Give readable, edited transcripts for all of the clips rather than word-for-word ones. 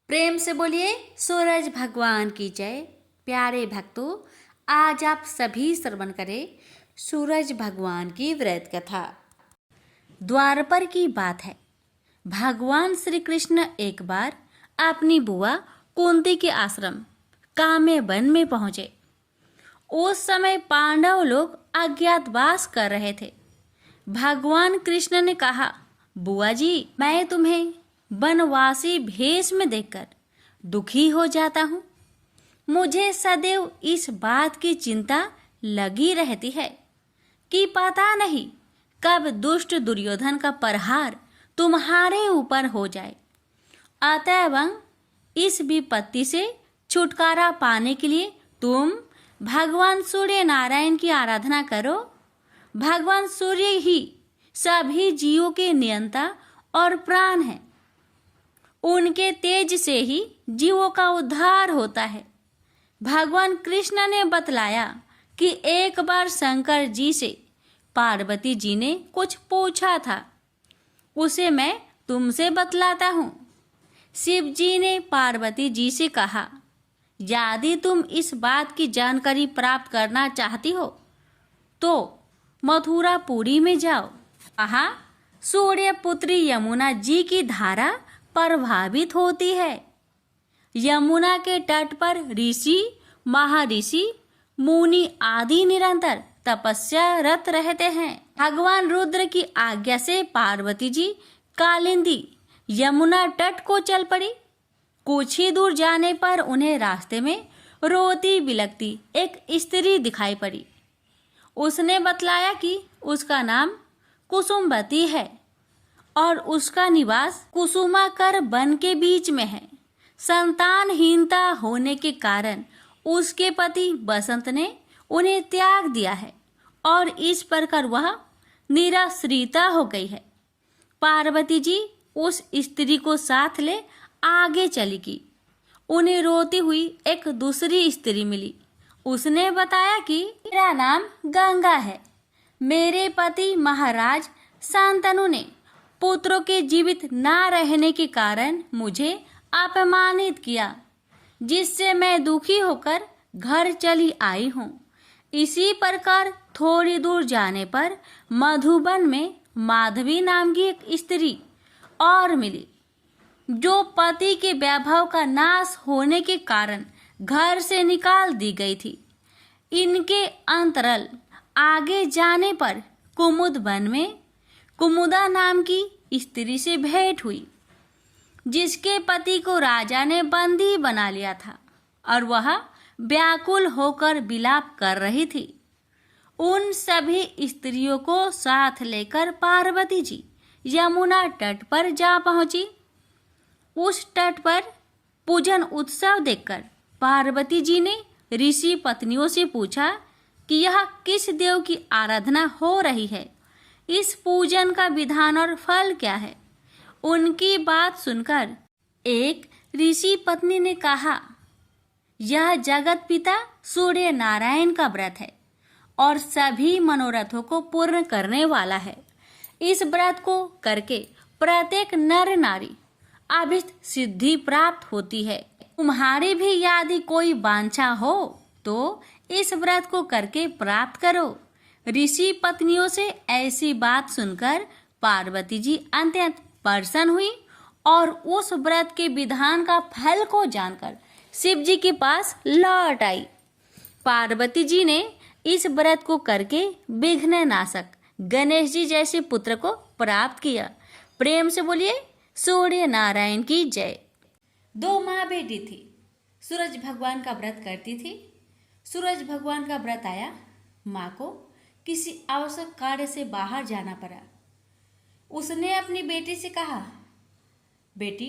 प्रेम से बोलिए सूरज भगवान की जय। प्यारे भक्तों, आज आप सभी श्रवण करें सूरज भगवान की व्रत कथा। द्वारपर की बात है। भगवान श्री कृष्ण एक बार अपनी बुआ कुंती के आश्रम काम्य वन में पहुंचे। उस समय पांडव लोग अज्ञातवास कर रहे थे। भगवान कृष्ण ने कहा, बुआ जी, मैं तुम्हें वनवासी भेष में देखकर दुखी हो जाता हूँ। मुझे सदैव इस बात की चिंता लगी रहती है कि पता नहीं कब दुष्ट दुर्योधन का प्रहार तुम्हारे ऊपर हो जाए। अतएव इस विपत्ति से छुटकारा पाने के लिए तुम भगवान सूर्य नारायण की आराधना करो। भगवान सूर्य ही सभी जीवों के नियंता और प्राण हैं। उनके तेज से ही जीवों का उद्धार होता है। भगवान कृष्ण ने बतलाया कि एक बार शंकर जी से पार्वती जी ने कुछ पूछा था, उसे मैं तुमसे बतलाता हूँ। शिव जी ने पार्वती जी से कहा, यदि तुम इस बात की जानकारी प्राप्त करना चाहती हो तो मथुरापुरी में जाओ। वहाँ सूर्य पुत्री यमुना जी की धारा प्रभावित होती है। यमुना के तट पर ऋषि, महर्षि, मुनि आदि निरंतर तपस्यारत रहते हैं। भगवान रुद्र की आज्ञा से पार्वती जी कालिंदी यमुना तट को चल पड़ी। कुछ ही दूर जाने पर उन्हें रास्ते में रोती बिलखती एक स्त्री दिखाई पड़ी। उसने बतलाया कि उसका नाम कुसुमवती है और उसका निवास कुसुमाकर वन के बीच में है। संतानहीनता होने के कारण उसके पति बसंत ने उन्हें त्याग दिया है और इस प्रकार वह निराश्रिता हो गई है। पार्वती जी उस स्त्री को साथ ले आगे चली गई। उन्हें रोती हुई एक दूसरी स्त्री मिली। उसने बताया कि मेरा नाम गंगा है। मेरे पति महाराज शांतनु ने पुत्रों के जीवित ना रहने के कारण मुझे अपमानित किया, जिससे मैं दुखी होकर घर चली आई हूँ। इसी प्रकार थोड़ी दूर जाने पर मधुबन में माधवी नाम की एक स्त्री और मिली, जो पति के वैभव का नाश होने के कारण घर से निकाल दी गई थी। इनके अंतरल आगे जाने पर कुमुद वन में कुमुदा नाम की स्त्री से भेंट हुई, जिसके पति को राजा ने बंदी बना लिया था और वह व्याकुल होकर विलाप कर रही थी। उन सभी स्त्रियों को साथ लेकर पार्वती जी यमुना तट पर जा पहुंची। उस तट पर पूजन उत्सव देखकर पार्वती जी ने ऋषि पत्नियों से पूछा कि यह किस देव की आराधना हो रही है, इस पूजन का विधान और फल क्या है। उनकी बात सुनकर एक ऋषि पत्नी ने कहा, यह जगत पिता सूर्य नारायण का व्रत है और सभी मनोरथों को पूर्ण करने वाला है। इस व्रत को करके प्रत्येक नर नारी अभीष्ट सिद्धि प्राप्त होती है। तुम्हारी भी यदि कोई वांछा हो तो इस व्रत को करके प्राप्त करो। ऋषि पत्नियों से ऐसी बात सुनकर पार्वती जी अत्यंत प्रसन्न हुई और उस व्रत के विधान का फल को जानकर शिव जी के पास लौट आई। पार्वती जी ने इस व्रत को करके विघ्न नाशक गणेश जी जैसे पुत्र को प्राप्त किया। प्रेम से बोलिए सूर्य नारायण की जय। दो माँ बेटी थी। सूरज भगवान का व्रत करती थी। सूरज भगवान का व्रत आया। माँ को किसी आवश्यक कार्य से बाहर जाना पड़ा। उसने अपनी बेटी से कहा, बेटी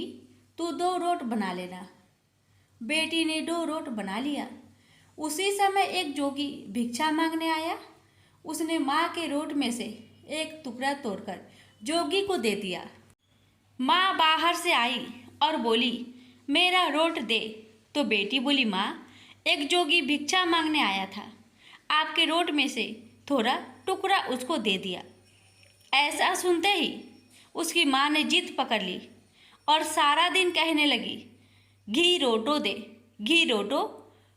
तू 2 रोट बना लेना। बेटी ने 2 रोट बना लिया। उसी समय एक जोगी भिक्षा मांगने आया। उसने माँ के रोट में से एक टुकड़ा तोड़कर जोगी को दे दिया। माँ बाहर से आई और बोली, मेरा रोट दे। तो बेटी बोली, माँ, एक जोगी भिक्षा मांगने आया था, आपके रोट में से थोड़ा टुकड़ा उसको दे दिया। ऐसा सुनते ही उसकी माँ ने जिद पकड़ ली और सारा दिन कहने लगी घी रोटो दे, घी रोटो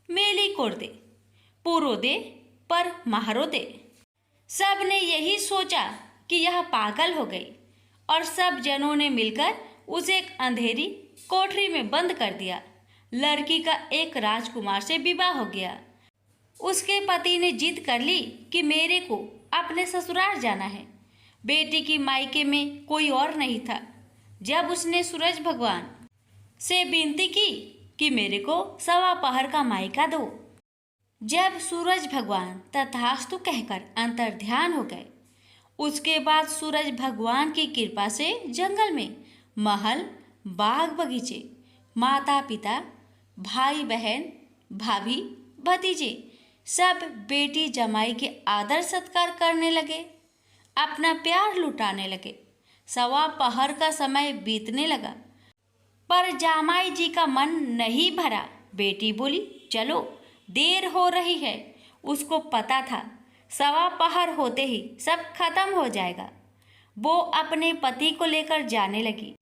मेली कोर दे, पूरो दे पर महारो दे। सब ने यही सोचा कि यह पागल हो गई और सब जनों ने मिलकर उसे एक अंधेरी कोठरी में बंद कर दिया। लड़की का एक राजकुमार से विवाह हो गया। उसके पति ने जिद कर ली कि मेरे को अपने ससुराल जाना है। बेटी की मायके में कोई और नहीं था। जब उसने सूरज भगवान से विनती की कि मेरे को 1.25 पहर का मायका दो, जब सूरज भगवान तथास्तु कहकर अंतर ध्यान हो गए, उसके बाद सूरज भगवान की कृपा से जंगल में महल, बाग बगीचे, माता पिता, भाई बहन, भाभी भतीजे सब बेटी जमाई के आदर सत्कार करने लगे, अपना प्यार लुटाने लगे। 1.25 पहर का समय बीतने लगा, पर जामाई जी का मन नहीं भरा। बेटी बोली, चलो देर हो रही है। उसको पता था 1.25 पहर होते ही सब खत्म हो जाएगा। वो अपने पति को लेकर जाने लगी।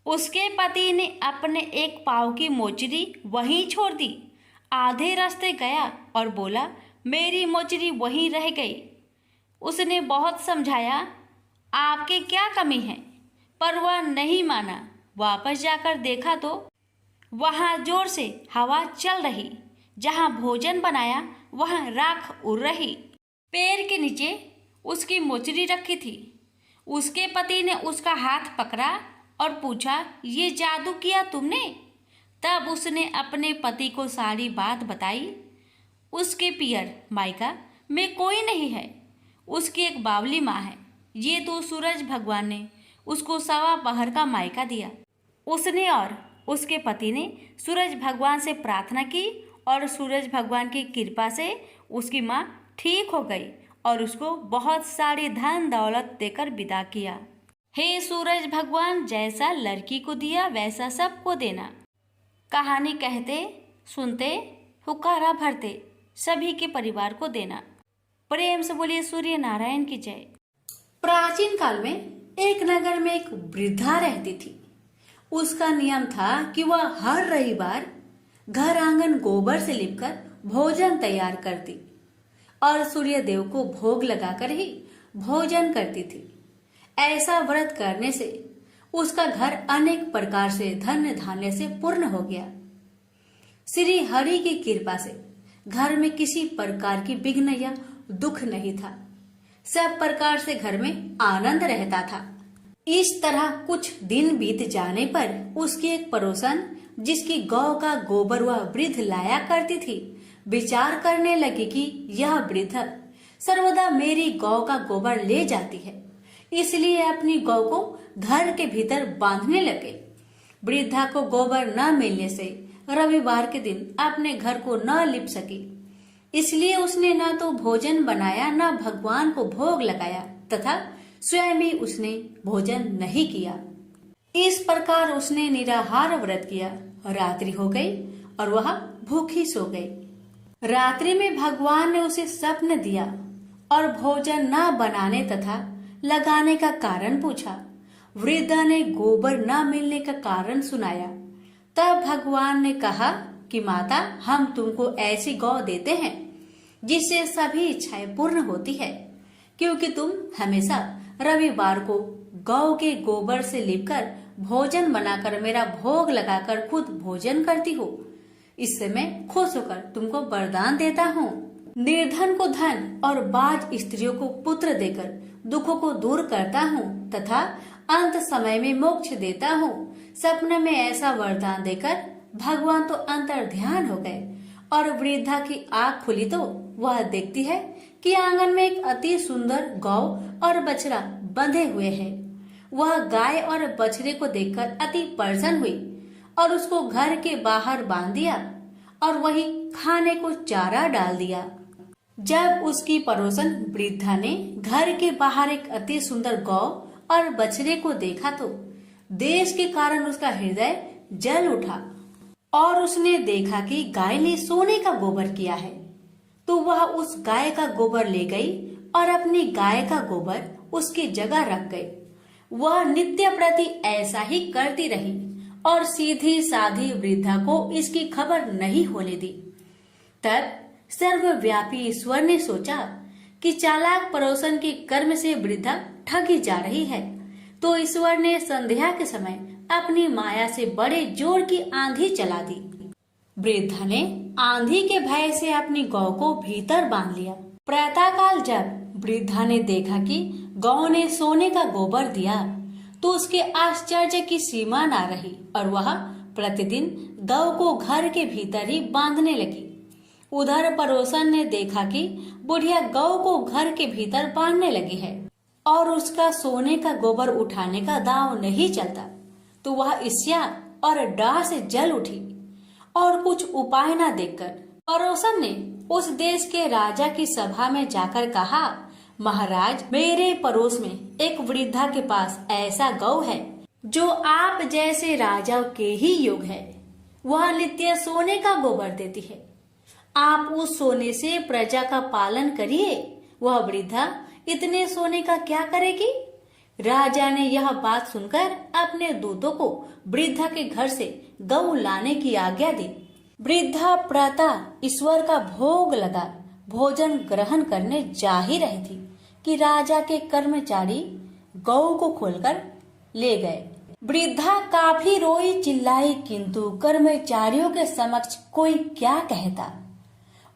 उसके पति ने अपने एक पाँव की मोचरी वहीं छोड़ दी। आधे रास्ते गया और बोला, मेरी मोचरी वहीं रह गई। उसने बहुत समझाया, आपके क्या कमी है, पर वह नहीं माना। वापस जाकर देखा तो वहाँ जोर से हवा चल रही। जहाँ भोजन बनाया वहाँ राख उड़ रही। पेड़ के नीचे उसकी मोचरी रखी थी। उसके पति ने उसका हाथ पकड़ा और पूछा, ये जादू किया तुमने? तब उसने अपने पति को सारी बात बताई। उसके पियर मायका में कोई नहीं है, उसकी एक बावली माँ है। ये तो सूरज भगवान ने उसको 1.25 पहर का मायका दिया। उसने और उसके पति ने सूरज भगवान से प्रार्थना की और सूरज भगवान की कृपा से उसकी माँ ठीक हो गई और उसको बहुत सारी धन दौलत देकर विदा किया। हे सूरज भगवान, जैसा लड़की को दिया वैसा सबको देना। कहानी कहते सुनते हुक्कारा भरते सभी के परिवार को देना। प्रेम से बोलिए सूर्य नारायण की जय। प्राचीन काल में एक नगर में एक वृद्धा रहती थी। उसका नियम था कि वह हर रविवार घर आंगन गोबर से लिपकर भोजन तैयार करती और सूर्य देव को भोग लगाकर ही भोजन करती थी। ऐसा व्रत करने से उसका घर अनेक प्रकार से धन्य धान्य से पूर्ण हो गया। श्री हरि की कृपा से घर में किसी प्रकार की विघ्न या दुख नहीं था। सब प्रकार से घर में आनंद रहता था। इस तरह कुछ दिन बीत जाने पर उसकी एक पड़ोसन, जिसकी गौ का गोबर वह वृद्ध लाया करती थी, विचार करने लगी कि यह वृद्ध सर्वदा मेरी गौ का गोबर ले जाती है, इसलिए अपनी गौ को घर के भीतर बांधने लगे। वृद्धा को गोबर न मिलने से रविवार के दिन अपने घर को न लिप सकी, इसलिए उसने न तो भोजन बनाया न भगवान को भोग लगाया तथा स्वयं भी उसने भोजन नहीं किया। इस प्रकार उसने निराहार व्रत किया। रात्रि हो गई और वह भूखी सो गई। रात्रि में भगवान ने उसे स्वप्न दिया और भोजन न बनाने तथा लगाने का कारण पूछा। वृद्धा ने गोबर न मिलने का कारण सुनाया। तब भगवान ने कहा कि माता, हम तुमको ऐसी गौ देते हैं जिससे सभी इच्छाएं पूर्ण होती है, क्योंकि तुम हमेशा रविवार को गौ के गोबर से लिपकर भोजन बनाकर मेरा भोग लगाकर खुद भोजन करती हो। इससे मैं खुश होकर तुमको वरदान देता हूँ। निर्धन को धन और बाज स्त्रियों को पुत्र देकर दुखों को दूर करता हूँ तथा अंत समय में मोक्ष देता हूँ। सपने में ऐसा वरदान देकर भगवान तो अंतर ध्यान हो गए और वृद्धा की आँख खुली तो वह देखती है कि आंगन में एक अति सुंदर गौ और बछड़ा बंधे हुए हैं। वह गाय और बछड़े को देखकर अति प्रसन्न हुई और उसको घर के बाहर बांध दिया और वहीं खाने को चारा डाल दिया। जब उसकी पड़ोसन वृद्धा ने घर के बाहर एक अति सुंदर गौ और बछड़े को देखा तो देश के कारण उसका हृदय जल उठा और उसने देखा कि गाय ने सोने का गोबर किया है, तो वह उस गाय का गोबर ले गई और अपनी गाय का गोबर उसकी जगह रख गई। वह नित्य प्रति ऐसा ही करती रही और सीधी साधी वृद्धा को इसकी खबर नहीं होने दी। तब सर्वव्यापी ईश्वर ने सोचा कि चालाक पड़ोसन के कर्म से वृद्धा ठगी जा रही है, तो ईश्वर ने संध्या के समय अपनी माया से बड़े जोर की आंधी चला दी। वृद्धा ने आंधी के भय से अपनी गौ को भीतर बांध लिया। प्रातःकाल जब वृद्धा ने देखा कि गौ ने सोने का गोबर दिया, तो उसके आश्चर्य की सीमा न रही और वह प्रतिदिन गौ को घर के भीतर ही बांधने लगी। उधर पड़ोसन ने देखा कि बुढ़िया गौ को घर के भीतर बांधने लगी है और उसका सोने का गोबर उठाने का दांव नहीं चलता, तो वह ईर्ष्या और डाह से जल उठी और कुछ उपाय न देखकर पड़ोसन ने उस देश के राजा की सभा में जाकर कहा, महाराज, मेरे पड़ोस में एक वृद्धा के पास ऐसा गौ है जो आप जैसे राजा के ही योग है। वह नित्य सोने का गोबर देती है। आप उस सोने से प्रजा का पालन करिए। वह वृद्धा इतने सोने का क्या करेगी? राजा ने यह बात सुनकर अपने दूतों को वृद्धा के घर से गौ लाने की आज्ञा दी। वृद्धा प्रातः ईश्वर का भोग लगा भोजन ग्रहण करने जा ही रही थी कि राजा के कर्मचारी गौ को खोलकर ले गए। वृद्धा काफी रोई चिल्लाई, किंतु कर्मचारियों के समक्ष कोई क्या कहता।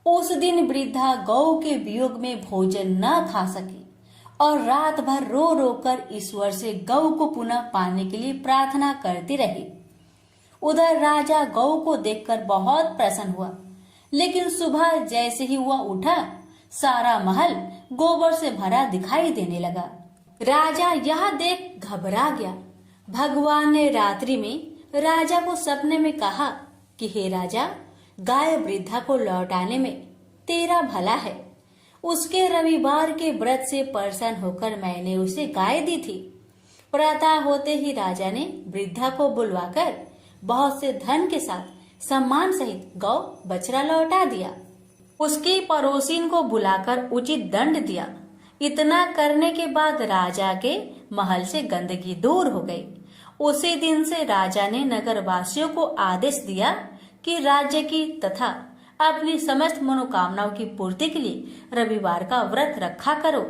उस दिन वृद्धा गौ के वियोग में भोजन न खा सकी और रात भर रो रो कर ईश्वर से गौ को पुनः पाने के लिए प्रार्थना करती रही। उधर राजा गौ को देखकर बहुत प्रसन्न हुआ, लेकिन सुबह जैसे ही वह उठा, सारा महल गोबर से भरा दिखाई देने लगा। राजा यह देख घबरा गया। भगवान ने रात्रि में राजा को सपने में कहा कि हे राजा, गाय वृद्धा को लौटाने में तेरा भला है। उसके रविवार के व्रत से प्रसन्न होकर मैंने उसे गाय दी थी। प्रातः होते ही राजा ने वृद्धा को बुलवाकर बहुत से धन के साथ सम्मान सहित गौ बछड़ा लौटा दिया। उसकी पड़ोसिन को बुलाकर उचित दंड दिया। इतना करने के बाद राजा के महल से गंदगी दूर हो गई। उसी दिन से राजा ने नगरवासियों को आदेश दिया कि राज्य की तथा अपनी समस्त मनोकामनाओं की पूर्ति के लिए रविवार का व्रत रखा करो।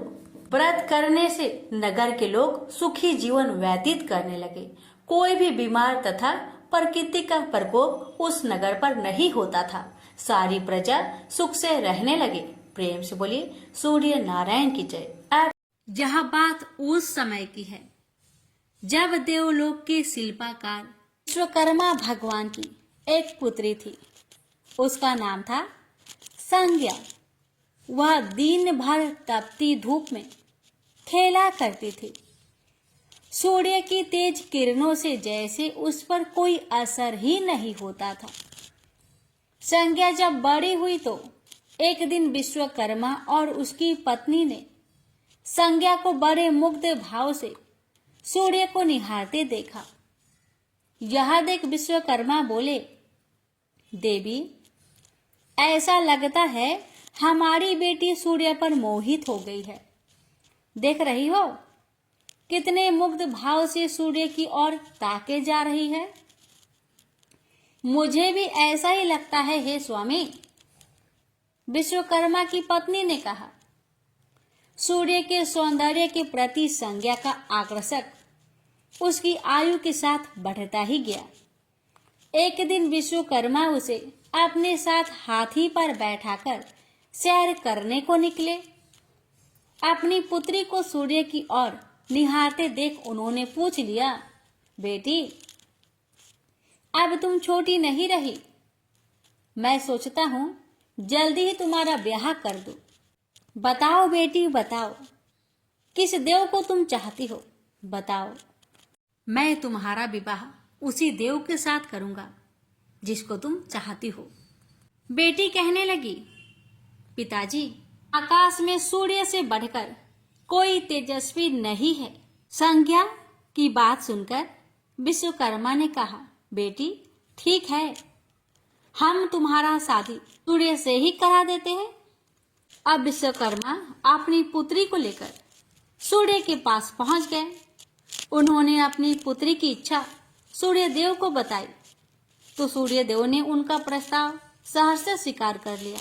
व्रत करने से नगर के लोग सुखी जीवन व्यतीत करने लगे। कोई भी बीमार तथा प्रकृति का प्रकोप उस नगर पर नहीं होता था। सारी प्रजा सुख से रहने लगे। प्रेम से बोलिए सूर्य नारायण की जय। अब यह बात उस समय की है जब देवलोक के शिल्पकार विश्वकर्मा भगवान की एक पुत्री थी। उसका नाम था संज्ञा। वह दिन भर तपती धूप में खेला करती थी। सूर्य की तेज किरणों से जैसे उस पर कोई असर ही नहीं होता था। संज्ञा जब बड़ी हुई तो एक दिन विश्वकर्मा और उसकी पत्नी ने संज्ञा को बड़े मुग्ध भाव से सूर्य को निहारते देखा। यह देख विश्वकर्मा बोले, देवी, ऐसा लगता है हमारी बेटी सूर्य पर मोहित हो गई है। देख रही हो कितने मुग्ध भाव से सूर्य की ओर ताके जा रही है। मुझे भी ऐसा ही लगता है हे स्वामी। विश्वकर्मा की पत्नी ने कहा। सूर्य के सौंदर्य के प्रति संज्ञा का आकर्षक उसकी आयु के साथ बढ़ता ही गया। एक दिन विश्वकर्मा उसे अपने साथ हाथी पर बैठाकर सैर करने को निकले। अपनी पुत्री को सूर्य की ओर निहारते देख उन्होंने पूछ लिया, बेटी, अब तुम छोटी नहीं रही। मैं सोचता हूं जल्दी ही तुम्हारा ब्याह कर दूं। बताओ बेटी, बताओ, किस देव को तुम चाहती हो? बताओ। मैं तुम्हारा विवाह उसी देव के साथ करूंगा जिसको तुम चाहती हो। बेटी कहने लगी, पिताजी, आकाश में सूर्य से बढ़कर कोई तेजस्वी नहीं है। संज्ञा की बात सुनकर विश्वकर्मा ने कहा, बेटी, ठीक है, हम तुम्हारा शादी सूर्य से ही करा देते हैं। अब विश्वकर्मा अपनी पुत्री को लेकर सूर्य के पास पहुंच गए। उन्होंने अपनी पुत्री की इच्छा सूर्यदेव को बताई तो सूर्यदेव ने उनका प्रस्ताव सहर्ष स्वीकार कर लिया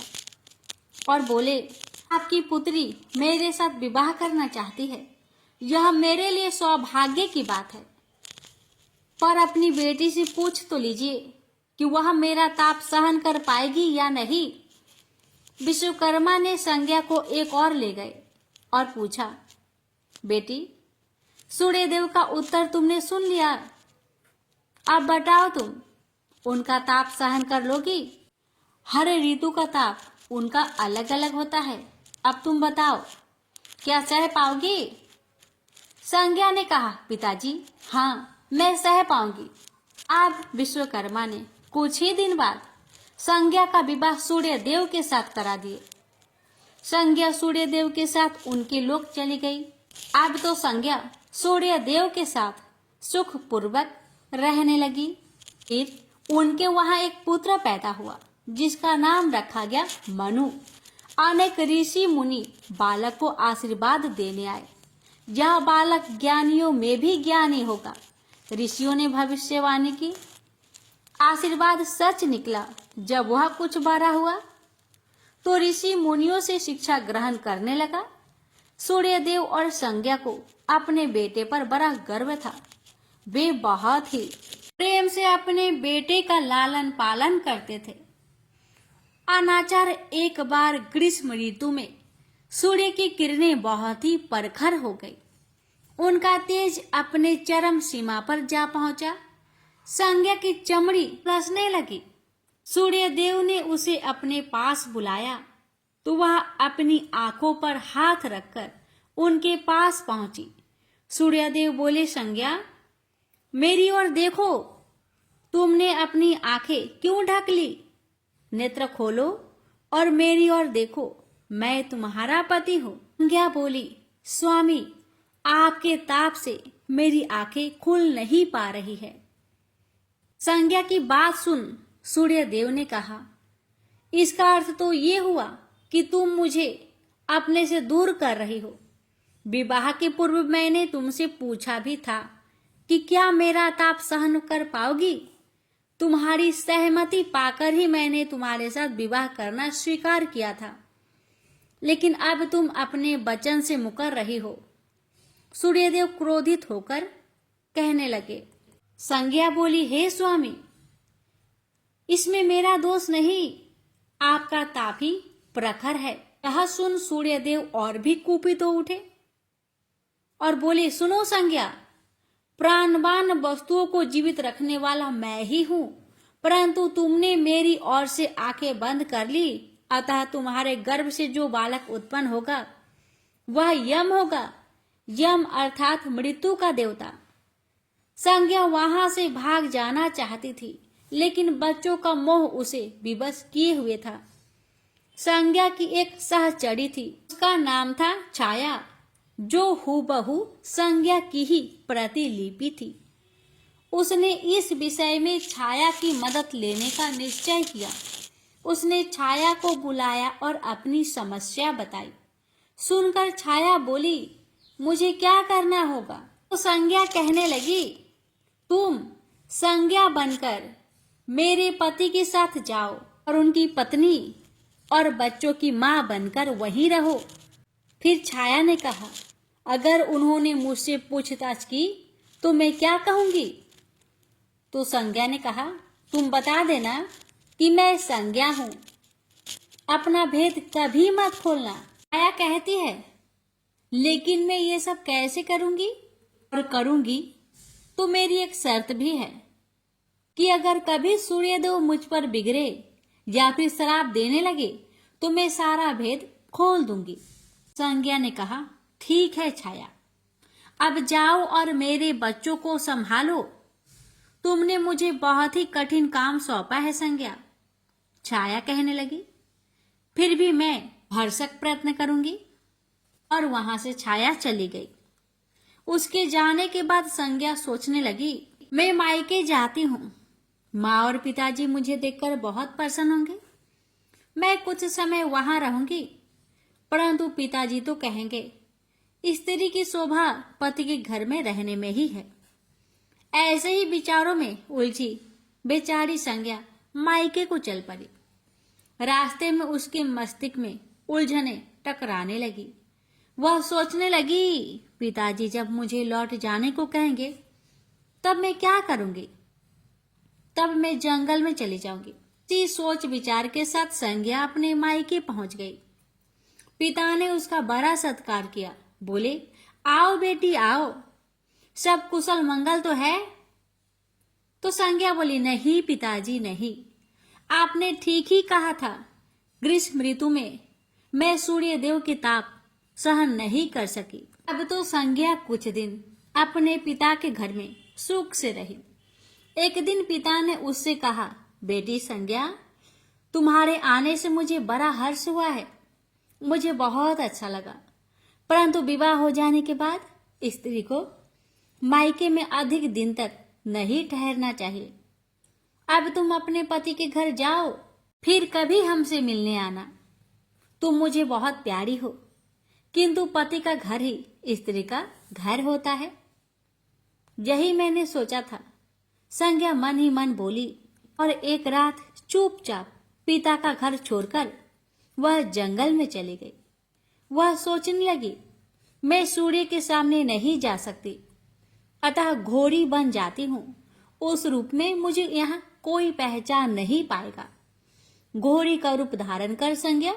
और बोले, आपकी पुत्री मेरे साथ विवाह करना चाहती है, यह मेरे लिए सौभाग्य की बात है, पर अपनी बेटी से पूछ तो लीजिए कि वह मेरा ताप सहन कर पाएगी या नहीं। विश्वकर्मा ने संज्ञा को एक और ले गए और पूछा, बेटी, सूर्यदेव का उत्तर तुमने सुन लिया, अब बताओ तुम उनका ताप सहन कर लोगी? हर ऋतु का ताप उनका अलग अलग होता है, अब तुम बताओ क्या सह पाओगी? संज्ञा ने कहा, पिताजी हाँ, मैं सह पाऊंगी। अब विश्वकर्मा ने कुछ ही दिन बाद संज्ञा का विवाह सूर्यदेव के साथ करा दिए। संज्ञा सूर्यदेव के साथ उनके लोक चली गई। अब तो संज्ञा सूर्यदेव के साथ सुख पूर्वक रहने लगी। फिर उनके वहां एक पुत्र पैदा हुआ जिसका नाम रखा गया मनु। अनेक ऋषि मुनि बालक को आशीर्वाद देने आए, यह बालक ज्ञानियों में भी ज्ञानी होगा। ऋषियों ने भविष्यवाणी की, आशीर्वाद सच निकला। जब वह कुछ बड़ा हुआ तो ऋषि मुनियों से शिक्षा ग्रहण करने लगा। सूर्यदेव और संज्ञा को अपने बेटे पर बड़ा गर्व था। वे बहुत ही प्रेम से अपने बेटे का लालन पालन करते थे। अनाचार एक बार ग्रीष्म ऋतु में सूर्य की किरणें बहुत ही प्रखर हो गई। उनका तेज अपने चरम सीमा पर जा पहुंचा। संज्ञा की चमड़ी कसने लगी। सूर्यदेव ने उसे अपने पास बुलाया तो वह अपनी आंखों पर हाथ रखकर उनके पास पहुंची। सूर्यदेव बोले, संज्ञा मेरी ओर देखो, तुमने अपनी आंखें क्यों ढक ली? नेत्र खोलो और मेरी ओर देखो, मैं तुम्हारा पति हूँ। संज्ञा बोली, स्वामी आपके ताप से मेरी आंखें खुल नहीं पा रही है। संज्ञा की बात सुन सूर्यदेव ने कहा, इसका अर्थ तो ये हुआ कि तुम मुझे अपने से दूर कर रही हो। विवाह के पूर्व मैंने तुमसे पूछा भी था कि क्या मेरा ताप सहन कर पाओगी। तुम्हारी सहमति पाकर ही मैंने तुम्हारे साथ विवाह करना स्वीकार किया था, लेकिन अब तुम अपने वचन से मुकर रही हो। सूर्यदेव क्रोधित होकर कहने लगे। संज्ञा बोली, हे स्वामी, इसमें मेरा दोष नहीं, आपका ताप ही प्रखर है। यह सुन सूर्यदेव और भी कुपित हो उठे और बोले, सुनो संज्ञा, प्राणवान वस्तुओं को जीवित रखने वाला मैं ही हूँ, परंतु तुमने मेरी ओर से आंखें बंद कर ली, अतः तुम्हारे गर्भ से जो बालक उत्पन्न होगा वह यम होगा। यम अर्थात मृत्यु का देवता। संज्ञा वहां से भाग जाना चाहती थी, लेकिन बच्चों का मोह उसे विवश किए हुए था। संज्ञा की एक सहचरी थी, उसका नाम था छाया, जो हूबहू संज्ञा की ही प्रतिलिपि थी। उसने इस विषय में छाया की मदद लेने का निश्चय किया। उसने छाया को बुलाया और अपनी समस्या बताई। सुनकर छाया बोली, मुझे क्या करना होगा? तो संज्ञा कहने लगी, तुम संज्ञा बनकर मेरे पति के साथ जाओ और उनकी पत्नी और बच्चों की मां बनकर वहीं रहो। फिर छाया ने कहा, अगर उन्होंने मुझसे पूछताछ की तो मैं क्या कहूंगी? तो संज्ञा ने कहा, तुम बता देना कि मैं संज्ञा हूं, अपना भेद कभी मत खोलना। छाया कहती है, लेकिन मैं ये सब कैसे करूंगी? और करूंगी तो मेरी एक शर्त भी है कि अगर कभी सूर्यदेव मुझ पर बिगड़े या फिर श्राप देने लगे तो मैं सारा भेद खोल दूंगी। संज्ञा ने कहा, ठीक है छाया, अब जाओ और मेरे बच्चों को संभालो। तुमने मुझे बहुत ही कठिन काम सौंपा है संज्ञा। छाया कहने लगी, फिर भी मैं भरसक प्रयत्न करूंगी। और वहां से छाया चली गई। उसके जाने के बाद संज्ञा सोचने लगी, मैं मायके जाती हूँ, माँ और पिताजी मुझे देखकर बहुत प्रसन्न होंगे। मैं कुछ समय वहां रहूंगी, परंतु पिताजी तो कहेंगे, स्त्री की शोभा पति के घर में रहने में ही है। ऐसे ही विचारों में उलझी बेचारी संज्ञा मायके को चल पड़ी। रास्ते में उसके मस्तिष्क में उलझने टकराने लगी। वह सोचने लगी, पिताजी जब मुझे लौट जाने को कहेंगे तब मैं क्या करूंगी? तब मैं जंगल में चली जाऊंगी। इसी सोच विचार के साथ संज्ञा अपने मायके पहुंच गई। पिता ने उसका बड़ा सत्कार किया। बोले, आओ बेटी आओ, सब कुशल मंगल तो है? तो संज्ञा बोली, नहीं पिताजी नहीं, आपने ठीक ही कहा था। ग्रीष्म ऋतु में मैं सूर्य देव की ताप सहन नहीं कर सकी। अब तो संज्ञा कुछ दिन अपने पिता के घर में सुख से रही। एक दिन पिता ने उससे कहा, बेटी संज्ञा, तुम्हारे आने से मुझे बड़ा हर्ष हुआ है, मुझे बहुत अच्छा लगा। परंतु विवाह हो जाने के बाद स्त्री को मायके में अधिक दिन तक नहीं ठहरना चाहिए। अब तुम अपने पति के घर जाओ, फिर कभी हमसे मिलने आना। तुम मुझे बहुत प्यारी हो, किंतु पति का घर ही स्त्री का घर होता है। यही मैंने सोचा था, संज्ञा मन ही मन बोली। और एक रात चुपचाप पिता का घर छोड़कर वह जंगल में चली गई। वह सोचने लगी, मैं सूर्य के सामने नहीं जा सकती, अतः घोड़ी बन जाती हूँ। उस रूप में मुझे यहाँ कोई पहचान नहीं पाएगा। घोड़ी का रूप धारण कर संज्ञा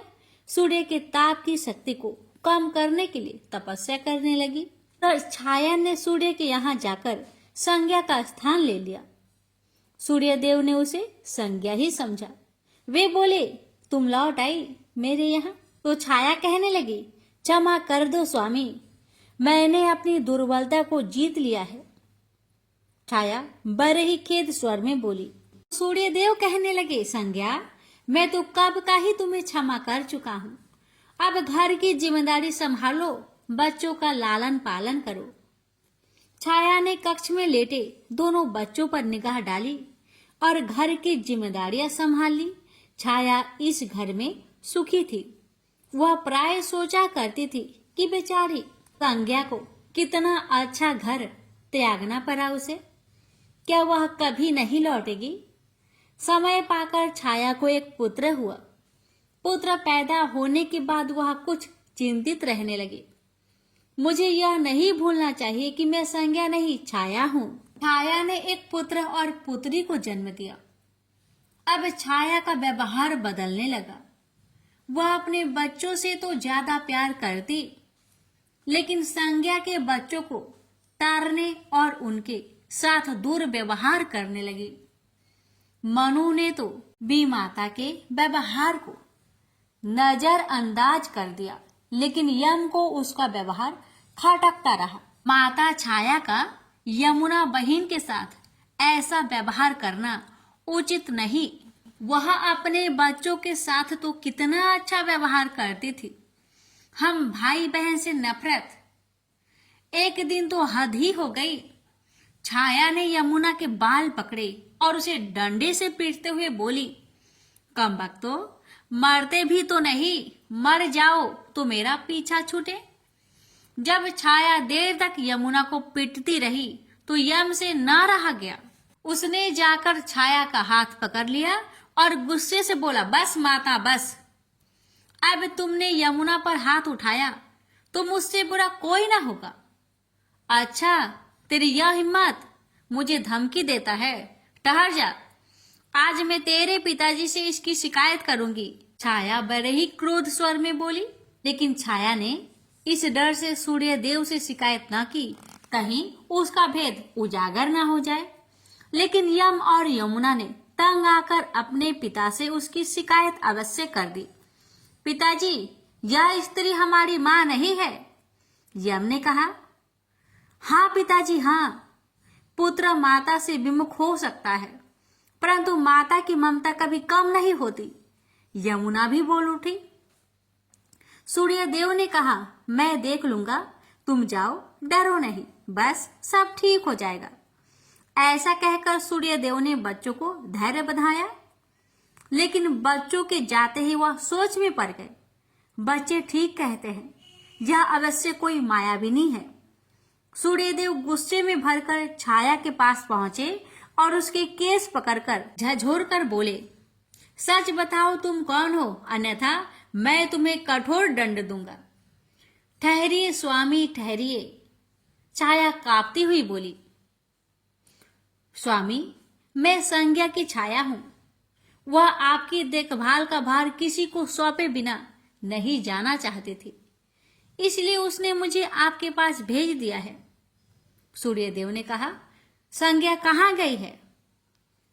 सूर्य के ताप की शक्ति को कम करने के लिए तपस्या करने लगी। तो छाया ने सूर्य के यहाँ जाकर संज्ञा का स्थान ले लिया। सूर्य देव ने उसे संज्ञा ही समझा। वे बोले, तुम लौट आई मेरे यहाँ? तो छाया कहने लगी, क्षमा कर दो स्वामी, मैंने अपनी दुर्बलता को जीत लिया है। छाया बड़े ही खेद स्वर में बोली। सूर्य देव कहने लगे, संज्ञा, मैं तो कब का ही तुम्हें क्षमा कर चुका हूँ। अब घर की जिम्मेदारी संभालो, बच्चों का लालन पालन करो। छाया ने कक्ष में लेटे दोनों बच्चों पर निगाह डाली और घर की जिम्मेदारियां संभाल ली। छाया इस घर में सुखी थी। वह प्राय सोचा करती थी कि बेचारी संज्ञा को कितना अच्छा घर त्यागना पड़ा उसे। क्या वह कभी नहीं लौटेगी? समय पाकर छाया को एक पुत्र हुआ। पुत्र पैदा होने के बाद वह कुछ चिंतित रहने लगी। मुझे यह नहीं भूलना चाहिए कि मैं संज्ञा नहीं, छाया हूँ। छाया ने एक पुत्र और पुत्री को जन्म दिया। अब छाया का व्यवहार बदलने लगा। वह अपने बच्चों से तो ज्यादा प्यार करती, लेकिन संज्ञा के बच्चों को तारने और उनके साथ दुर्व्यवहार करने लगी। मनु ने तो बी माता के व्यवहार को नजरअंदाज कर दिया, लेकिन यम को उसका व्यवहार खटकता रहा। माता छाया का यमुना बहन के साथ ऐसा व्यवहार करना उचित नहीं। वह अपने बच्चों के साथ तो कितना अच्छा व्यवहार करती थी। हम भाई बहन से नफरत, एक दिन तो हद ही हो गई। छाया ने यमुना के बाल पकड़े और उसे डंडे से पीटते हुए बोली, कमबख्तो, मरते भी तो नहीं, मर जाओ तो मेरा पीछा छूटे। जब छाया देर तक यमुना को पीटती रही तो यम से ना रहा गया। उसने जाकर छाया का हाथ पकड़ लिया और गुस्से से बोला, बस माता बस, अब तुमने यमुना पर हाथ उठाया तो मुझसे बुरा कोई ना होगा। अच्छा, तेरी यह हिम्मत, मुझे धमकी देता है? ठहर जा, आज मैं तेरे पिताजी से इसकी शिकायत करूंगी। छाया बड़े ही क्रोध स्वर में बोली, लेकिन छाया ने इस डर से सूर्य देव से शिकायत न की, कहीं उसका भेद उजागर न हो जाए। लेकिन यम और यमुना ने तंग आकर अपने पिता से उसकी शिकायत अवश्य कर दी। पिताजी, यह स्त्री हमारी माँ नहीं है। यम ने कहा, हाँ पिताजी हाँ, पुत्र माता से विमुख हो सकता है, परंतु माता की ममता कभी कम नहीं होती। यमुना भी बोल उठी। सूर्य देव ने कहा, मैं देख लूंगा, तुम जाओ, डरो नहीं, बस सब ठीक हो जाएगा। ऐसा कहकर सूर्य देव ने बच्चों को धैर्य बंधाया, लेकिन बच्चों के जाते ही वह सोच में पड़ गए। बच्चे ठीक कहते हैं, यह अवश्य कोई मायाविनी है। सूर्यदेव गुस्से में भरकर छाया के पास पहुंचे और उसके केस पकड़कर झकझोर कर बोले, सच बताओ तुम कौन हो, अन्यथा मैं तुम्हें कठोर दंड दूंगा। ठहरिए स्वामी ठहरिए, छाया कांपती हुई बोली। स्वामी, मैं संज्ञा की छाया हूं। वह आपकी देखभाल का भार किसी को सौंपे बिना नहीं जाना चाहती थी, इसलिए उसने मुझे आपके पास भेज दिया है। सूर्यदेव ने कहा, संज्ञा कहाँ गई है?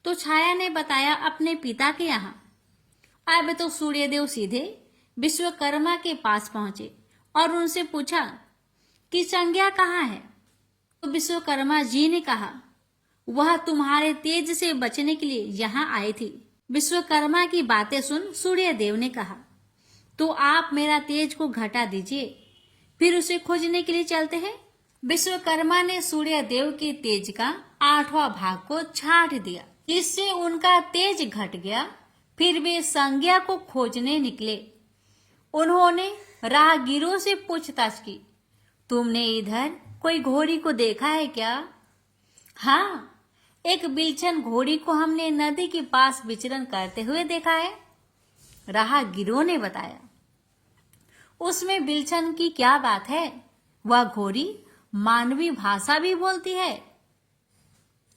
तो छाया ने बताया, अपने पिता के यहाँ। अब तो सूर्यदेव सीधे विश्वकर्मा के पास पहुंचे और उनसे पूछा कि संज्ञा कहाँ है? तो विश्वकर्मा जी ने कहा, वह तुम्हारे तेज से बचने के लिए यहाँ आई थी। विश्वकर्मा की बातें सुन सूर्यदेव ने कहा, तो आप मेरा तेज को घटा दीजिए, फिर उसे खोजने के लिए चलते हैं। विश्वकर्मा ने सूर्यदेव के तेज का 8वां भाग को छाट दिया, जिससे उनका तेज घट गया। फिर वे संज्ञा को खोजने निकले। उन्होंने राहगीरों से पूछताछ की, तुमने इधर कोई घोड़ी को देखा है क्या? हाँ, एक बिलछन घोड़ी को हमने नदी के पास विचरण करते हुए देखा है, राहगीरों ने बताया। उसमें बिलछन की क्या बात है? वह घोड़ी मानवी भाषा भी बोलती है।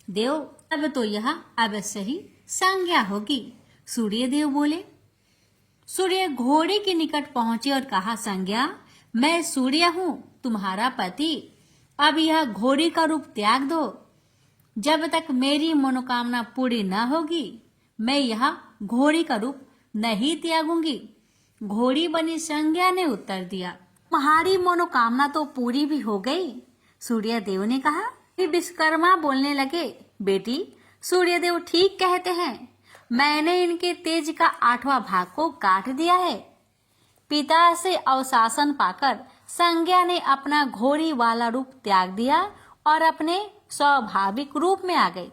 देव, अब तो यह अवश्य ही संज्ञा होगी, सूर्यदेव बोले। सूर्य घोड़ी के निकट पहुंचे और कहा, संज्ञा, मैं सूर्य हूं, तुम्हारा पति। अब यह घोड़ी का रूप त्याग दो। जब तक मेरी मनोकामना पूरी न होगी, मैं यह घोड़ी का रूप नहीं त्यागूंगी। घोड़ी बनी संज्ञा ने उत्तर दिया, तुम्हारी मनोकामना तो पूरी भी हो गई, सूर्यदेव ने कहा। फिर विश्वकर्मा बोलने लगे, बेटी, सूर्यदेव ठीक कहते हैं, मैंने इनके तेज का 8वां भाग को काट दिया है। पिता से अवशासन पाकर संज्ञा ने अपना घोड़ी वाला रूप त्याग दिया और अपने स्वाभाविक रूप में आ गई।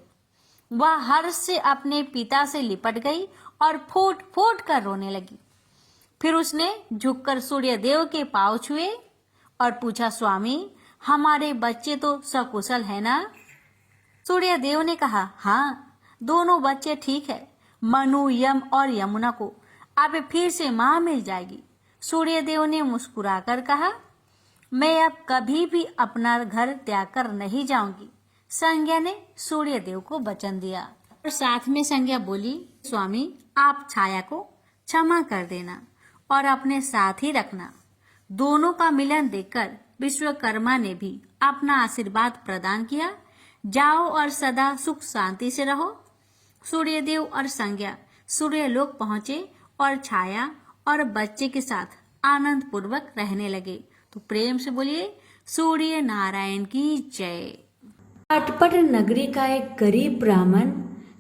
वह हर्ष से अपने पिता से लिपट गई और फूट फूट कर रोने लगी। फिर उसने झुककर सूर्यदेव के पांव छुए और पूछा, स्वामी, हमारे बच्चे तो सकुशल है ना? सूर्यदेव ने कहा, हाँ, दोनों बच्चे ठीक है। मनु, यम और यमुना को अब फिर से मां मिल जाएगी। सूर्यदेव ने मुस्कुराकर कहा, मैं अब कभी भी अपना घर त्याग कर नहीं जाऊंगी। संज्ञा ने सूर्यदेव को वचन दिया और साथ में संज्ञा बोली, स्वामी, आप छाया को क्षमा कर देना और अपने साथ ही रखना। दोनों का मिलन देखकर विश्वकर्मा ने भी अपना आशीर्वाद प्रदान किया। जाओ और सदा सुख शांति से रहो। सूर्यदेव और संज्ञा सूर्यलोक पहुंचे और छाया और बच्चे के साथ आनंद पूर्वक रहने लगे। तो प्रेम से बोलिए, सूर्य नारायण की जय। अटपट नगरी का एक गरीब ब्राह्मण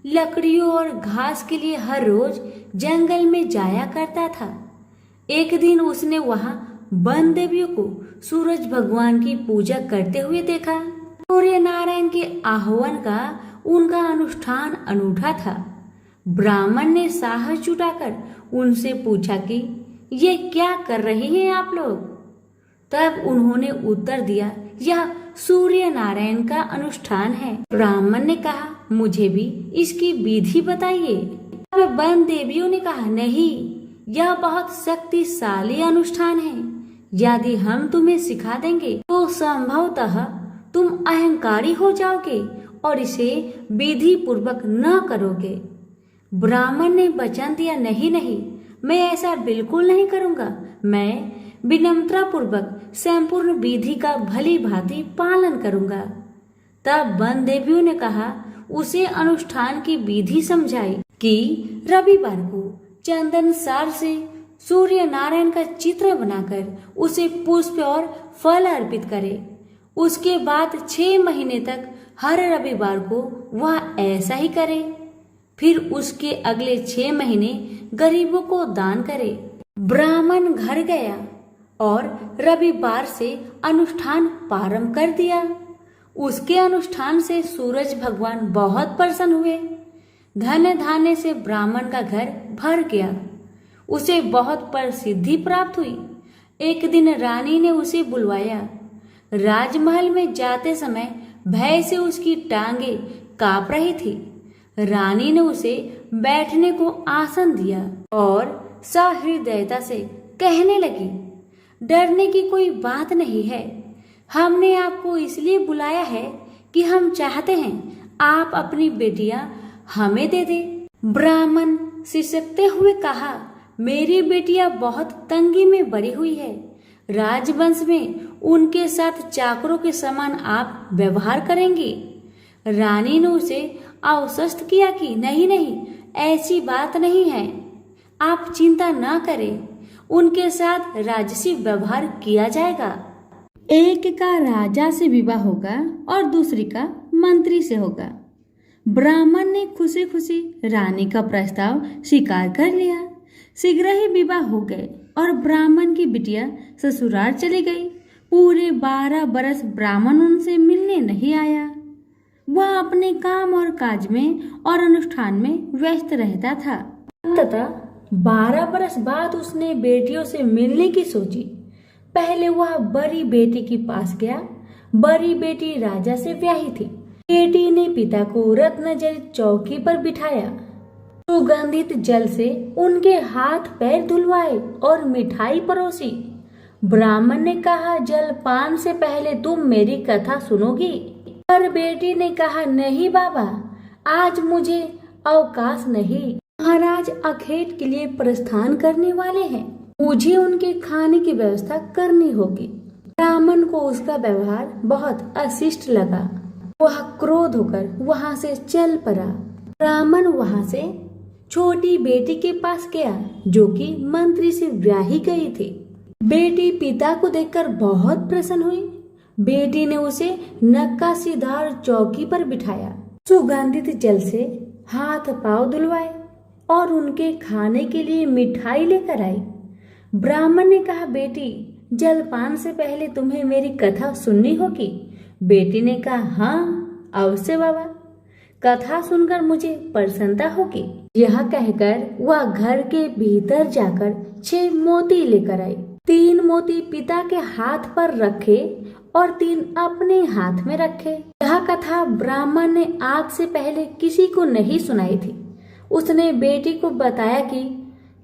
लकड़ियों और घास के लिए हर रोज जंगल में जाया करता था। एक दिन उसने वहां वन देवियों को सूरज भगवान की पूजा करते हुए देखा। सूर्य नारायण के आह्वान का उनका अनुष्ठान अनूठा था। ब्राह्मण ने साहस जुटाकर उनसे पूछा कि ये क्या कर रहे हैं आप लोग? तब उन्होंने उत्तर दिया, यह सूर्य नारायण का अनुष्ठान है। ब्राह्मण ने कहा, मुझे भी इसकी विधि बताइए। तब वन देवियों ने कहा, नहीं, यह बहुत शक्तिशाली अनुष्ठान है। यदि हम तुम्हें सिखा देंगे तो संभवतः तुम अहंकारी हो जाओगे और इसे विधि पूर्वक न करोगे। ब्राह्मण ने वचन दिया, नहीं नहीं, मैं ऐसा बिल्कुल नहीं करूंगा। मैं विनम्रता पूर्वक संपूर्ण विधि का भली भांति पालन करूंगा। तब वन देवियों ने कहा, उसे अनुष्ठान की विधि समझाई कि रविवार को चंदन सार से सूर्य नारायण का चित्र बनाकर उसे पुष्प और फल अर्पित करे। उसके बाद 6 महीने तक हर रविवार को वह ऐसा ही करे। फिर उसके अगले 6 महीने गरीबों को दान करे। ब्राह्मण घर गया और रविवार से अनुष्ठान प्रारंभ कर दिया। उसके अनुष्ठान से सूरज भगवान बहुत प्रसन्न हुए। धन धान्य से ब्राह्मण का घर भर गया। उसे बहुत प्रसिद्धि प्राप्त हुई। एक दिन रानी ने उसे बुलवाया। राजमहल में जाते समय भय से उसकी टांगे कांप रही थी। रानी ने उसे बैठने को आसन दिया और सहृदयता से कहने लगी, डरने की कोई बात नहीं है। हमने आपको इसलिए बुलाया है कि हम चाहते हैं आप अपनी बेटियां हमें दे दें। ब्राह्मण सिसकते हुए कहा, मेरी बेटियां बहुत तंगी में बड़ी हुई है। राजवंश में उनके साथ चाकरों के समान आप व्यवहार करेंगी। रानी ने उसे आश्वस्त किया कि नहीं नहीं, ऐसी बात नहीं है, आप चिंता ना करें, उनके साथ राजसी व्यवहार किया जाएगा। एक का राजा से विवाह होगा और दूसरी का मंत्री से होगा। ब्राह्मण ने खुशी खुशी रानी का प्रस्ताव स्वीकार कर लिया। शीघ्र ही विवाह हो गए और ब्राह्मण की बिटिया ससुराल चली गई। पूरे 12 बरस ब्राह्मण उनसे मिलने नहीं आया। वह अपने काम और काज में और अनुष्ठान में व्यस्त रहता था। तथा 12 बरस बाद उसने बेटियों से मिलने की सोची। पहले वह बड़ी बेटी के पास गया। बड़ी बेटी राजा से ब्याही थी। बेटी ने पिता को रत्न जड़ित चौकी पर बिठाया, सुगंधित जल से उनके हाथ पैर धुलवाए और मिठाई परोसी। ब्राह्मण ने कहा, जलपान से पहले तुम मेरी कथा सुनोगी? पर बेटी ने कहा, नहीं बाबा, आज मुझे अवकाश नहीं। महाराज अखेट के लिए प्रस्थान करने वाले हैं, मुझे उनके खाने की व्यवस्था करनी होगी। ब्राह्मण को उसका व्यवहार बहुत अशिष्ट लगा। वह क्रोध होकर वहां से चल पड़ा। ब्राह्मण वहां से छोटी बेटी के पास गया जो कि मंत्री से ब्याही गई थी। बेटी पिता को देखकर बहुत प्रसन्न हुई। बेटी ने उसे नक्काशीदार चौकी पर बिठाया, सुगंधित जल से हाथ पांव धुलवाए और उनके खाने के लिए मिठाई लेकर आई। ब्राह्मण ने कहा, बेटी, जलपान से पहले तुम्हें मेरी कथा सुननी होगी। बेटी ने कहा, हाँ अवश्य बाबा, कथा सुनकर मुझे प्रसन्नता होगी। यह कहकर वह घर के भीतर जाकर 6 मोती लेकर आई। 3 मोती पिता के हाथ पर रखे और 3 अपने हाथ में रखे। यह कथा ब्राह्मण ने आज से पहले किसी को नहीं सुनाई थी। उसने बेटी को बताया कि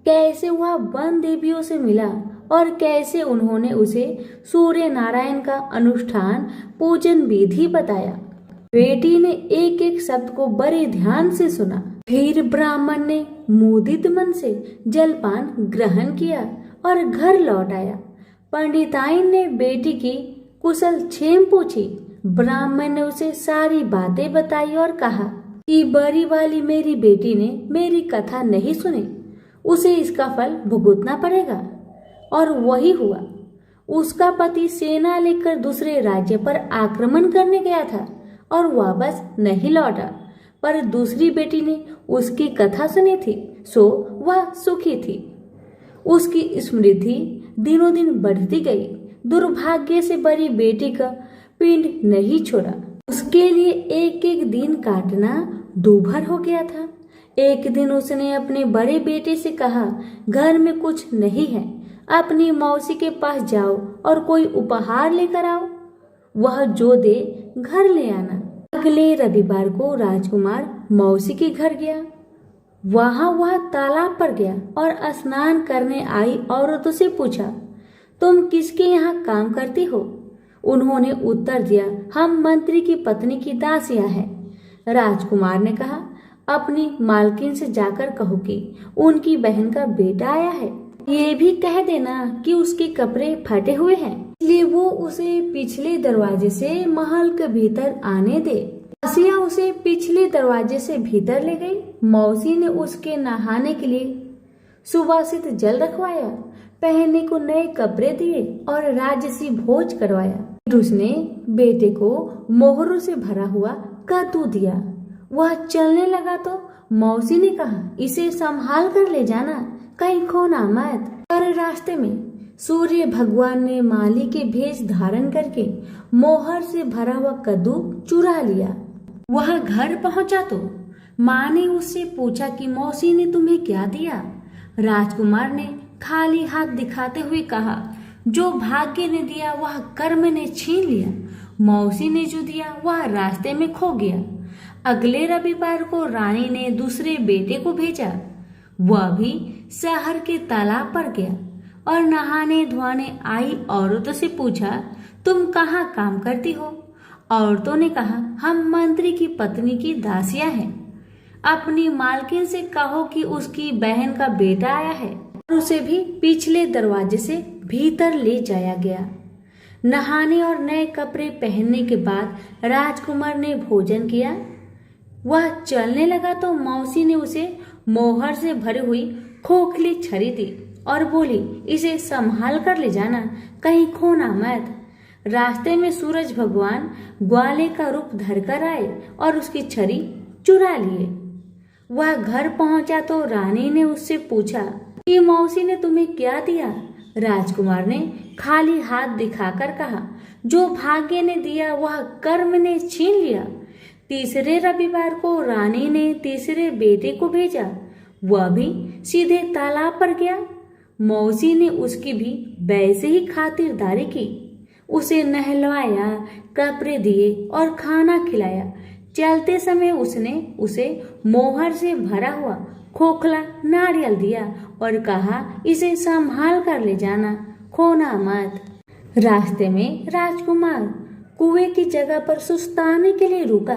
कैसे वह वन देवियों से मिला और कैसे उन्होंने उसे सूर्य नारायण का अनुष्ठान पूजन विधि बताया। बेटी ने एक एक शब्द को बड़े ध्यान से सुना। फिर ब्राह्मण ने मुदित मन से जलपान ग्रहण किया और घर लौट आया। पंडिताइन ने बेटी की कुशल क्षेम पूछी। ब्राह्मण ने उसे सारी बातें बताई और कहा कि बड़ी वाली मेरी बेटी ने मेरी कथा नहीं सुनी, उसे इसका फल भुगतना पड़ेगा। और वही हुआ। उसका पति सेना लेकर दूसरे राज्य पर आक्रमण करने गया था और वापस नहीं लौटा, पर दूसरी बेटी ने उसकी कथा सुनी थी, सो वह सुखी थी। उसकी समृद्धि दिनों दिन बढ़ती गई। दुर्भाग्य से बड़ी बेटी का पिंड नहीं छोड़ा। उसके लिए एक एक दिन काटना दूभर हो गया था। एक दिन उसने अपने बड़े बेटे से कहा, घर में कुछ नहीं है, अपनी मौसी के पास जाओ और कोई उपहार लेकर आओ, वह जो दे घर ले आना। अगले रविवार को राजकुमार मौसी के घर गया। वहां वह तालाब पर गया और स्नान करने आई औरतों से पूछा, तुम किसके यहाँ काम करती हो? उन्होंने उत्तर दिया, हम मंत्री की पत्नी की दासियां हैं। राजकुमार ने कहा, अपनी मालकिन से जाकर कहो कि उनकी बहन का बेटा आया है। ये भी कह देना कि उसके कपड़े फटे हुए हैं, इसलिए वो उसे पिछले दरवाजे से महल के भीतर आने दे। दासियां उसे पिछले दरवाजे से भीतर ले गई। मौसी ने उसके नहाने के लिए सुवासित जल रखवाया, पहनने को नए कपड़े दिए और राजसी भोज करवाया। फिर उसने बेटे को मोहरों से भरा हुआ कद्दू दिया। वह चलने लगा तो मौसी ने कहा, इसे संभाल कर ले जाना, कहीं खोना मत। पर रास्ते में सूर्य भगवान ने माली के भेष धारण करके मोहर से भरा हुआ कद्दू चुरा लिया। वह घर पहुंचा तो माँ ने उससे पूछा कि मौसी ने तुम्हें क्या दिया? राजकुमार ने खाली हाथ दिखाते हुए कहा, जो भाग्य ने दिया वह कर्म ने छीन लिया, मौसी ने जो दिया वह रास्ते में खो गया। अगले रविवार को रानी ने दूसरे बेटे को भेजा। वह भी शहर के तालाब पर गया और नहाने धोने आई औरतों से पूछा, तुम कहाँ काम करती हो? औरतों ने कहा, हम मंत्री की पत्नी की दासियां हैं। अपनी मालकिन से कहो कि उसकी बहन का बेटा आया है। और उसे भी पिछले दरवाजे से भीतर ले जाया गया। नहाने और नए कपड़े पहनने के बाद राजकुमार ने भोजन किया। वह चलने लगा तो मौसी ने उसे मोहर से भरी हुई खोखली छड़ी दी और बोली, इसे संभाल कर ले जाना, कहीं खोना मत। रास्ते में सूरज भगवान ग्वाले का रूप धरकर आए और उसकी छड़ी चुरा लिए। वह घर पहुंचा तो रानी ने उससे पूछा कि मौसी ने तुम्हें क्या दिया? राजकुमार ने खाली हाथ दिखाकर कहा, जो भाग्य ने दिया वह कर्म ने छीन लिया। तीसरे रविवार को रानी ने तीसरे बेटे को भेजा। वह भी सीधे तालाब पर गया। मौसी ने उसकी भी वैसे ही खातिरदारी की। उसे नहलवाया, कपड़े दिए और खाना खिलाया। चलते समय उसने उसे मोहर से भरा हुआ खोखला नारियल दिया और कहा, इसे संभाल कर ले जाना, खोना मत। रास्ते में राजकुमार कुएं की जगह पर सुस्ताने के लिए रुका।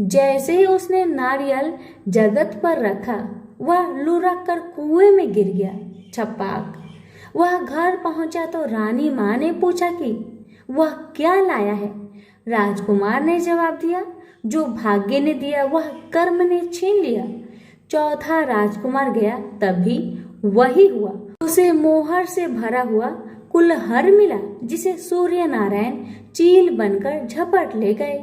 जैसे ही उसने नारियल जगत पर रखा, वह लुढ़क कर कुएं में गिर गया। छपाक। वह घर पहुंचा तो रानी माँ ने पूछा कि वह क्या लाया है। राजकुमार ने जवाब दिया, जो भाग्य ने दिया वह कर्म ने छीन लिया। चौथा राजकुमार गया, तब भी वही हुआ। उसे मोहर से भरा हुआ कुल्हड़ मिला, जिसे सूर्य नारायण चील बनकर झपट ले गए।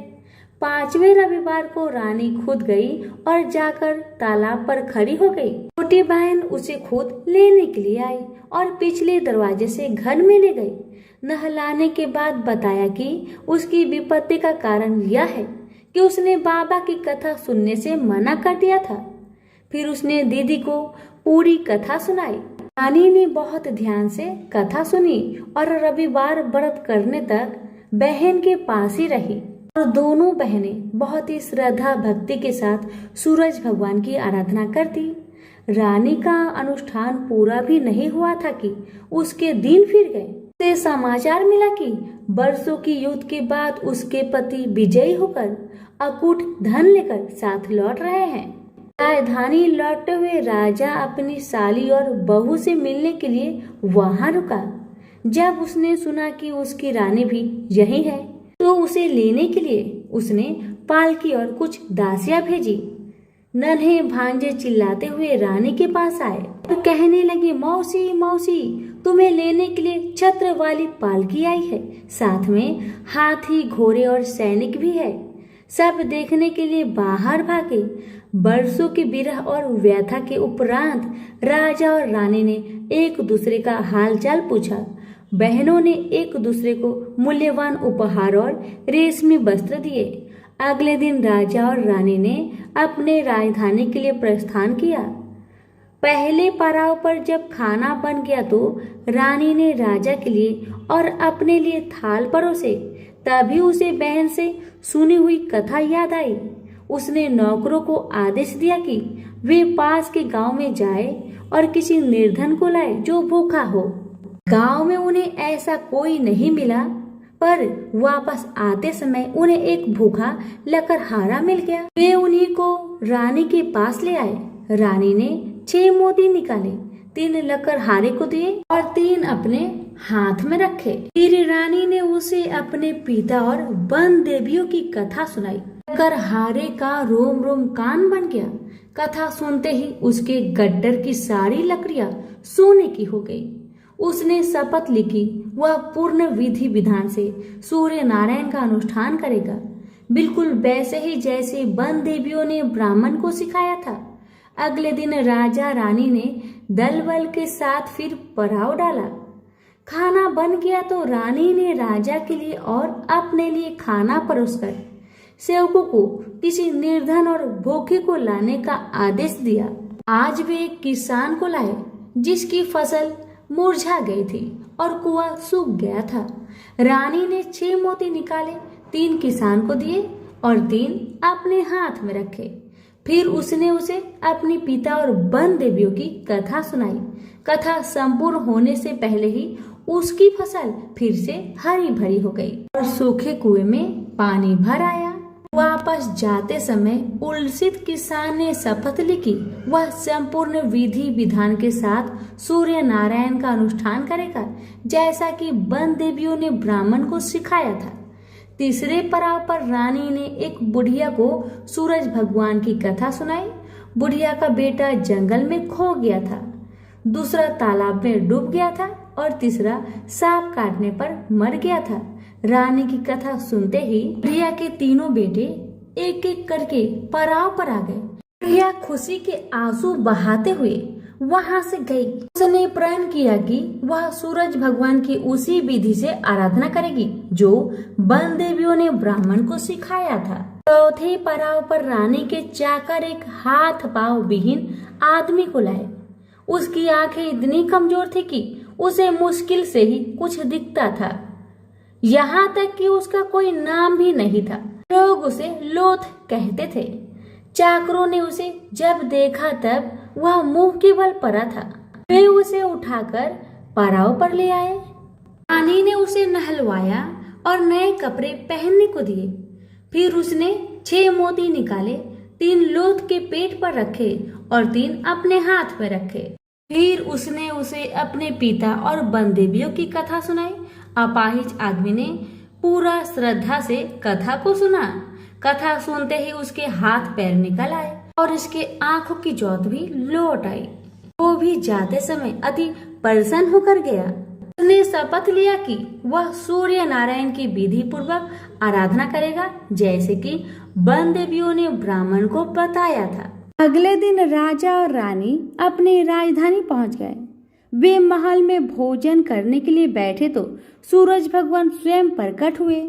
पांचवें रविवार को रानी खुद गई और जाकर तालाब पर खड़ी हो गई। छोटी बहन उसे खुद लेने के लिए आई और पिछले दरवाजे से घर में ले गई। नहलाने के बाद बताया कि उसकी विपत्ति का कारण यह है कि उसने बाबा की कथा सुनने से मना कर दिया था। फिर उसने दीदी को पूरी कथा सुनाई। रानी ने बहुत ध्यान से कथा सुनी और रविवार व्रत करने तक बहन के पास ही रही। और दोनों बहनें बहुत ही श्रद्धा भक्ति के साथ सूरज भगवान की आराधना करती। रानी का अनुष्ठान पूरा भी नहीं हुआ था कि उसके दिन फिर गए। उसे समाचार मिला कि बरसों की युद्ध के बाद उसके पति विजयी होकर अकूट धन लेकर साथ लौट रहे हैं। राजधानी लौटते हुए राजा अपनी साली और बहू से मिलने के लिए वहां रुका। जब उसने सुना कि उसकी रानी भी यही है, तो उसे लेने के लिए उसने पालकी और कुछ दासियां भेजी। नन्हे भांजे चिल्लाते हुए रानी के पास आए और कहने लगे, मौसी मौसी, तुम्हें लेने के लिए छत्र वाली पालकी आई है, साथ में हाथी, घोड़े और सैनिक भी है। सब देखने के लिए बाहर भागे। बरसों की विरह और व्यथा के उपरांत राजा और रानी ने एक दूसरे का हालचाल पूछा। बहनों ने एक दूसरे को मूल्यवान उपहार और रेशमी वस्त्र दिए। अगले दिन राजा और रानी ने अपने राजधानी के लिए प्रस्थान किया। पहले पड़ाव पर जब खाना बन गया तो रानी ने राजा के लिए और अपने लिए थाल परोसे। तभी उसे बहन से सुनी हुई कथा याद आई। उसने नौकरों को आदेश दिया कि वे पास के गांव में जाए और किसी निर्धन को लाए जो भूखा हो। गांव में उन्हें ऐसा कोई नहीं मिला, पर वापस आते समय उन्हें एक भूखा लकड़हारा मिल गया। वे उन्हीं को रानी के पास ले आए। रानी ने 6 मोती निकाले, 3 लकड़हारे को दिए और 3 अपने हाथ में रखे। फिर रानी ने उसे अपने पिता और वन देवियों की कथा सुनाई। लकड़हारे का रोम रोम कान बन गया। कथा सुनते ही उसके गड्डर की सारी लकड़ियां सोने की हो गई। उसने शपथ ली कि वह पूर्ण विधि विधान से सूर्य नारायण का अनुष्ठान करेगा, बिल्कुल वैसे ही जैसे वन देवियों ने ब्राह्मण को सिखाया था। अगले दिन राजा रानी ने दल बल के साथ फिर पड़ाव डाला। खाना बन गया तो रानी ने राजा के लिए और अपने लिए खाना परोसकर सेवकों को किसी निर्धन और भूखे को लाने का आदेश दिया। आज वे एक किसान को लाए जिसकी फसल मुरझा गई थी और कुआं सूख गया था। रानी ने 6 मोती निकाले, 3 किसान को दिए और 3 अपने हाथ में रखे। फिर उसने उसे अपने पिता और वन देवियों की कथा सुनाई। कथा संपूर्ण होने से पहले ही उसकी फसल फिर से हरी भरी हो गई और सूखे कुएं में पानी भर आया। वापस जाते समय उल्सित किसान ने शपथ ली कि वह संपूर्ण विधि विधान के साथ सूर्य नारायण का अनुष्ठान करेगा, जैसा कि वन देवियों ने ब्राह्मण को सिखाया था। तीसरे पड़ाव पर रानी ने एक बुढ़िया को सूरज भगवान की कथा सुनाई। बुढ़िया का बेटा जंगल में खो गया था, दूसरा तालाब में डूब गया था और तीसरा सांप काटने पर मर गया था। रानी की कथा सुनते ही बुढ़िया के तीनों बेटे एक एक करके पड़ाव पर आ गए। बुढ़िया खुशी के आंसू बहाते हुए वहां से गई। उसने प्रण किया कि वह सूरज भगवान की उसी विधि से आराधना करेगी जो वन देवियों ने ब्राह्मण को सिखाया था। चौथे पड़ाव पर रानी के चाकर एक हाथ पांव विहीन आदमी को लाए। उसकी आंखें इतनी कमजोर थी कि उसे मुश्किल से ही कुछ दिखता था, यहाँ तक कि उसका कोई नाम भी नहीं था। लोग उसे लोथ कहते थे। चाकरों ने उसे जब देखा तब वह मुंह के बल पड़ा था। वे उसे उठाकर पड़ाव पर ले आए। रानी ने उसे नहलवाया और नए कपड़े पहनने को दिए। फिर उसने 6 मोती निकाले, 3 लोथ के पेट पर रखे और 3 अपने हाथ में रखे। फिर उसने उसे अपने पिता और वन देवियों की कथा सुनाई। अपाहिज आदमी ने पूरा श्रद्धा से कथा को सुना। कथा सुनते ही उसके हाथ पैर निकल आए और इसके आंखों की ज्योत भी लौट आई। वो भी जाते समय अति प्रसन्न होकर गया। उसने शपथ लिया कि वह सूर्य नारायण की विधि पूर्वक आराधना करेगा, जैसे कि वन देवियों ने ब्राह्मण को बताया था। अगले दिन राजा और रानी अपनी राजधानी पहुंच गए। वे महल में भोजन करने के लिए बैठे तो सूरज भगवान स्वयं प्रकट हुए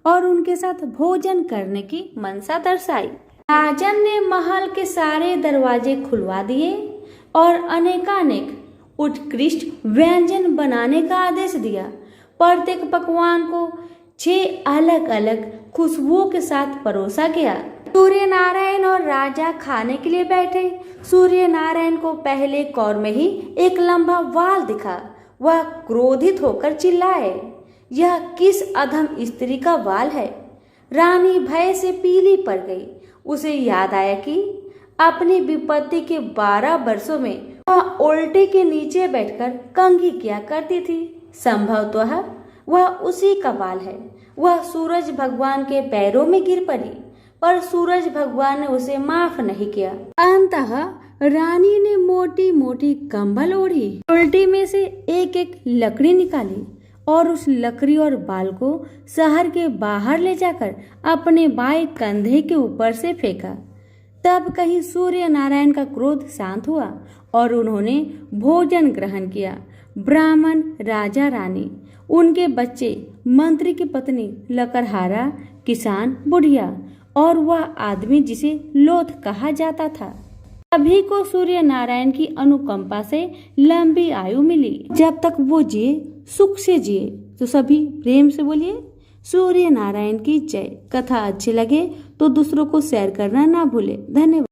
और उनके साथ भोजन करने की मनसा दर्शाई। राजन ने महल के सारे दरवाजे खुलवा दिए और अनेकानेक उत्कृष्ट व्यंजन बनाने का आदेश दिया। प्रत्येक पकवान को 6 अलग अलग खुशबुओं के साथ परोसा गया। सूर्य नारायण और राजा खाने के लिए बैठे। सूर्य नारायण को पहले कौर में ही एक लंबा वाल दिखा। वह क्रोधित होकर चिल्लाए, यह किस अधम स्त्री का वाल है। रानी भय से पीली पड़ गई। उसे याद आया कि अपनी विपत्ति के 12 वर्षों में वह उल्टे के नीचे बैठकर कंघी किया करती थी। संभवतः वह उसी का बाल है। वह सूरज भगवान के पैरों में गिर पड़ी, पर सूरज भगवान ने उसे माफ नहीं किया। अंततः रानी ने मोटी मोटी कंबल ओढ़ी, उल्टी में से एक एक लकड़ी निकाली और उस लकड़ी और बाल को शहर के बाहर ले जाकर अपने बाएं कंधे के ऊपर से फेंका। तब कहीं सूर्य नारायण का क्रोध शांत हुआ और उन्होंने भोजन ग्रहण किया। ब्राह्मण, राजा, रानी, उनके बच्चे, मंत्री की पत्नी, लकड़हारा, किसान, बुढ़िया और वह आदमी जिसे लोथ कहा जाता था, सभी को सूर्य नारायण की अनुकंपा से लंबी आयु मिली। जब तक वो जिए सुख से जिए। तो सभी प्रेम से बोलिए सूर्य नारायण की जय। कथा अच्छी लगे तो दूसरों को शेयर करना ना भूले। धन्यवाद।